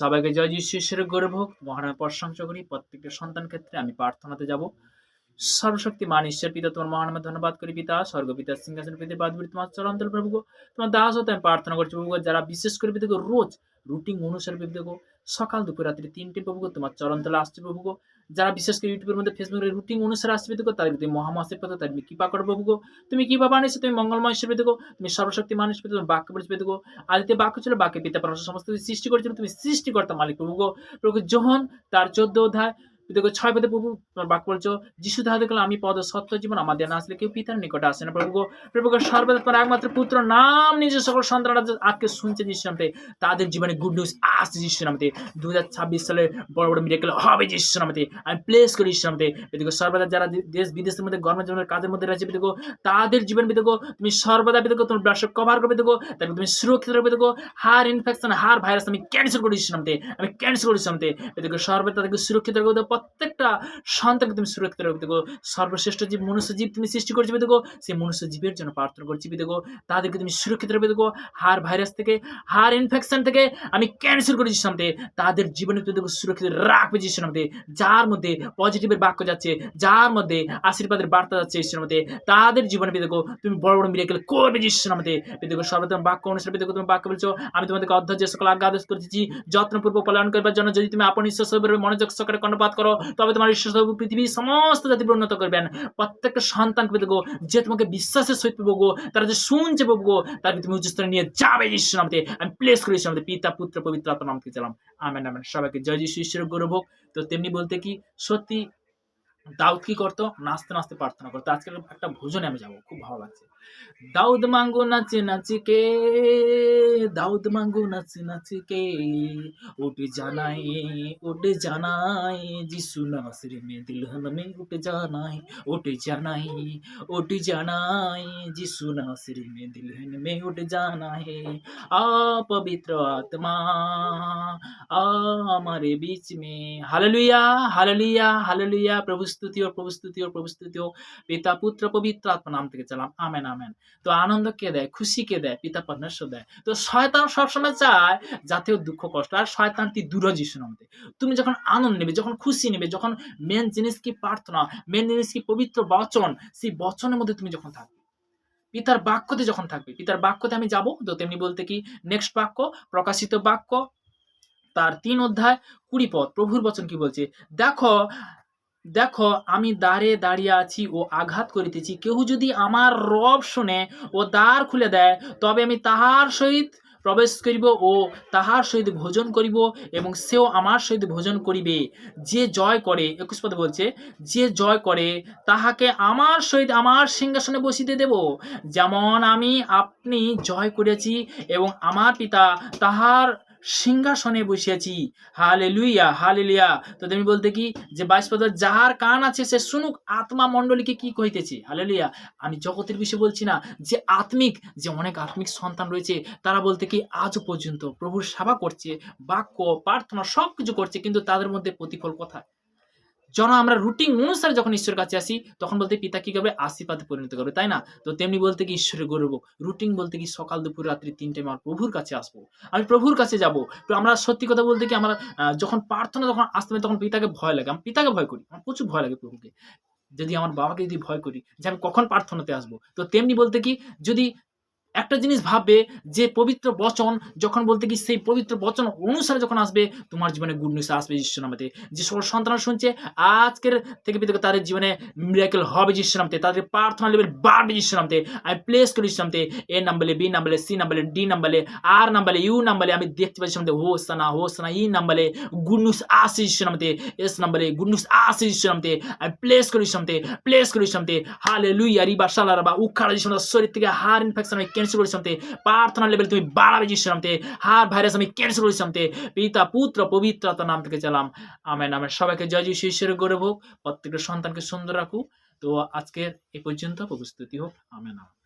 সবাইকে জয় যীশু ঈশ্বরের গৌরব হোক। মহানামে প্রশংসা করি। প্রত্যেকটা সন্তান ক্ষেত্রে আমি প্রার্থনাতে যাব। সর্বশক্তিমান ঈশ্বর পিতা, তোমার মহানামে ধন্যবাদ করি পিতা। স্বর্গপিতা সিংহাসন পেতে বাদবির তোমার চরণতল প্রভু গো। তোমার দাস হতে আমি প্রার্থনা করছি প্রভু গো, যারা বিশেষ করে দেখো রোজ রুটিন অনুসারে দেখো সকাল দুপুর রাত্রি 3টে প্রভু গো তোমার চরণতলে আসছে প্রভু গো। যারা বিশেষ করে ইউটিউবের মধ্যে ফেসবুকের রুটিন অনুসারে আসবে দেখো, তাদের তুমি মহামাসের পথে তাদের কৃপা করো প্রভু গো। তুমি কৃপা বানিয়েছো, তুমি মঙ্গলময় হিসেবে দেখো, তুমি সর্বশক্তি মানুষ পেতে তুমি বাক্য পরিচয় দেখো। আদিতে বাক্য ছিল, বাক্যে পিতা পরমেশ্বর সমস্ত কিছু সৃষ্টি করেছিল, তুমি সৃষ্টিকর্তা মালিক প্রভু গো। প্রভু যোহন তার 14 অধ্যায় দেখো 6 পদে প্রভু তোমার বাক্য বলছো, যিশু তাহা দেখলো আমি পদ সত্য জীবন আমাদের না আসলে কেউ পিতার নিকটে আসে না প্রভু গো। প্রভু গো সর্বদা তোমার একমাত্র পুত্র নাম নিজের সকল সন্তানরা আজকে শুনছে যিশু নামে, তাদের জীবনে গুড নিউজ আসছে যিশু নামে। 2026 সালে বড় বড় মিরাকেল হবে যিশু নামে। আমি প্লেস করি যিশু নামে। দেখো সর্বদা যারা দেশ বিদেশের মধ্যে গভর্নমেন্ট জীবনের কাজের মধ্যে রয়েছে দেখো, তাদের জীবন দেখো তুমি সর্বদা দেখো তোমার ব্লাড কভার করবে দেখো, তারপর তুমি সুরক্ষিত রাখবে দেখো। হার ইনফেকশন হার ভাইরাস আমি ক্যান্সেল করি যিশু নামে। আমি ক্যান্সেল করি যিশু নামে। দেখো সর্বদা তাদেরকে সুরক্ষিত রাখবে, প্রত্যেকটা সন্তানকে তুমি সুরক্ষিত রাখবে দেখো। সর্বশ্রেষ্ঠ জীব মনুষ্য জীব তুমি সৃষ্টি করছি দেখো, সেই মনুষ্য জীবের জন্য প্রার্থনা করছি দেখো, তাদেরকে তুমি সুরক্ষিত রাখবে দেখো। হার ভাইরাস থেকে হার ইনফেকশন থেকে আমি ক্যান্সেল করে যিশু নামে। তাদের জীবনে দেখো সুরক্ষিত রাখবে যিশু নামে। যার মধ্যে পজিটিভের বাক্য যাচ্ছে, যার মধ্যে আশীর্বাদের বার্তা যাচ্ছে যিশু নামে, তাদের জীবনে দেখো তুমি বড় বড় মিরাকেল করবে যিশু নামে। দেখো সর্বপ্রথম বাক্য অনুসারে দেখো তুমি বাক্য বলছো, আমি তোমাদেরকে অধ্যয় যে সকল আজ্ঞা আদেশ করেছি যত্নপূর্বক পালন করবার জন্য, যদি তুমি আপন ঈশ্বর সর্বের মনোযোগ সহকারে কর্ণপাত করো, তবে তোমার ঈশ্বর সর্ব পৃথিবীর সমস্ত জাতিকে উন্নত করবেন। প্রত্যেকটা সন্তানকে দেখো যে তোমাকে বিশ্বাসের সহিত প্রভু, তারা যে শুনছে প্রভু, তাদেরকে তুমি উচ্চস্তরে নিয়ে যাবে যিশু নামে। আমি প্লেস করি যিশু নামে, পিতা পুত্র পবিত্র আত্মার নামে চালাম। Amen amen. সবাইকে জয় যিশু ঈশ্বরের গৌরব হোক। তো তেমনি বলতে কি সত্যি দাউদ কি করতো, নাচতে নাচতে প্রার্থনা করতো। আজকে একটা ভোজনে আমি যাবো, খুব ভালো লাগছে। দাউদ মাঙ্গো নাচে নাচিকে, দাউদ মাঙ্গো নাচে নাচিকে, উঠে জানাই যিশু নাসির মে দিলহন মে উঠে জানাই যিশু নাসির মে দিলহন মে উঠে জানাই। आ पवित्र आत्मा आ हमारे बीच में। Hallelujah hallelujah hallelujah. प्रभु स्तुति और प्रभु स्तुति और प्रभु स्तुति हो। पिता पुत्र पवित्र आत्मा नाम থেকে চালাম। Amen amen. তো আনন্দ কে দেয়, খুশি কে দেয়? পিতা পরমেশ্বর দেয়। তো শয়তান সবসময় চায় যাতে দুঃখ কষ্ট, আর শয়তানটি দূর যিশু নামে। তুমি যখন আনন্দ নেবে, যখন খুশি নেবে, যখন মেন জিনিস কি প্রার্থনা, মেন জিনিস কি পবিত্র বচন, সেই বচনের মধ্যে তুমি যখন থাকবে, পিতার বাক্যতে যখন থাকবে, পিতার বাক্যতে আমি যাব। তো তেমনি বলতে কি নেক্সট বাক্য প্রকাশিত বাক্য তার 3 অধ্যায় 20 পদ। প্রভুর বচন কি বলছে দেখো, দেখো আমি দ্বারে দাঁড়িয়ে আছি ও আঘাত করিতেছি, কেহ যদি আমার রব শুনে ও দ্বার খুলে দেয়, তবে আমি তাহার সহিত প্রবেশ করিব ও তাহার সহিত ভোজন করিব এবং সেও আমার সহিত ভোজন করিবে। যে জয় করে, 21 পদে বলছে, যে জয় করে তাহাকে আমার সহিত আমার সিংহাসনে বসিতে দেব, যেমন আমি আপনি জয় করেছি এবং আমার পিতা তাহার সিংহাসনে বসিয়াছি। Hallelujah hallelujah. তো তুমি বলতে কি যে 22 পদ, যাহার কান আছে সে শুনুক আত্মা মণ্ডলীকে কি কহিতেছে। হালেলুয়া। আমি জগতের বিষয়ে বলছি না, যে আত্মিক, যে অনেক আত্মিক সন্তান রয়েছে, তারা বলতে কি আজও পর্যন্ত প্রভুর সেবা করছে, বাক্য প্রার্থনা সবকিছু করছে, কিন্তু তাদের মধ্যে প্রতিফল কোথায়? যেন আমরা রুটিন অনুসারে যখন ঈশ্বরের কাছে আসি, তখন বলতে পিতা কি করবে, আশীর্বাদে পরিণত করবে, তাই না? তো তেমনি বলতে কি ঈশ্বরের গৌরব। রুটিন বলতে কি সকাল দুপুর রাত্রি 3 টাইম আমার প্রভুর কাছে আসবো, আমি প্রভুর কাছে যাব। তো আমরা সত্যি কথা বলতে কি আমরা যখন প্রার্থনা যখন আসতে হবে, তখন পিতাকে ভয় লাগে। আমি পিতাকে ভয় করি, আমার প্রচুর ভয় লাগে প্রভুকে। যদি আমার বাবাকে যদি ভয় করি যে আমি কখন প্রার্থনাতে আসবো, তো তেমনি বলতে কি যদি একটা জিনিস ভাববে যে পবিত্র বচন যখন বলতে কি সেই পবিত্র বচন অনুসারে যখন আসবে, তোমার জীবনে গুড নিউজ আসবে যিশু নামে। যে সকল সন্তানরা শুনছে আজকের থেকে তাদের জীবনে মিরাকেল হবে যিশু নামে, তাদের প্রার্থনা লেভেল বাড়বে যিশু নামে। আমি প্লেস করি যিশু নামে। এ নাম্বারে, বি নাম্বারে, সি নাম্বারে, ডি নাম্বারে, আর নাম্বারে, ইউ নাম্বারে আমি দেখতে পাচ্ছি যিশু নামে। হোসানা ই নাম্বারে গুড নিউজ আসে যিশু নামে। এস নাম্বারে গুড নিউজ আসে যিশু নামে। আমি প্লেস করি যিশু নামে, প্লেস করি যিশু নামে। হালেলুয়া রিবা শালারাবা উখাড়া যিশু নামে। শরীর থেকে হার ইনফেকশন আমি ক্যান্সেল করি যিশু নামে। প্রার্থনা লেভেল তুমি বাড়াবে যিশু নামে। হার ভাইরাস আমি ক্যান্সেল করি যিশু নামে। পিতা পুত্র পবিত্র আত্মার নাম থেকে চালাম। Amen amen. সবাইকে জয় যিশু ঈশ্বরের গৌরব হোক। প্রত্যেকটা সন্তানকে সুন্দর রাখুক। তো আজকের এই পর্যন্ত, প্রভু স্তুতি হোক। Amen amen.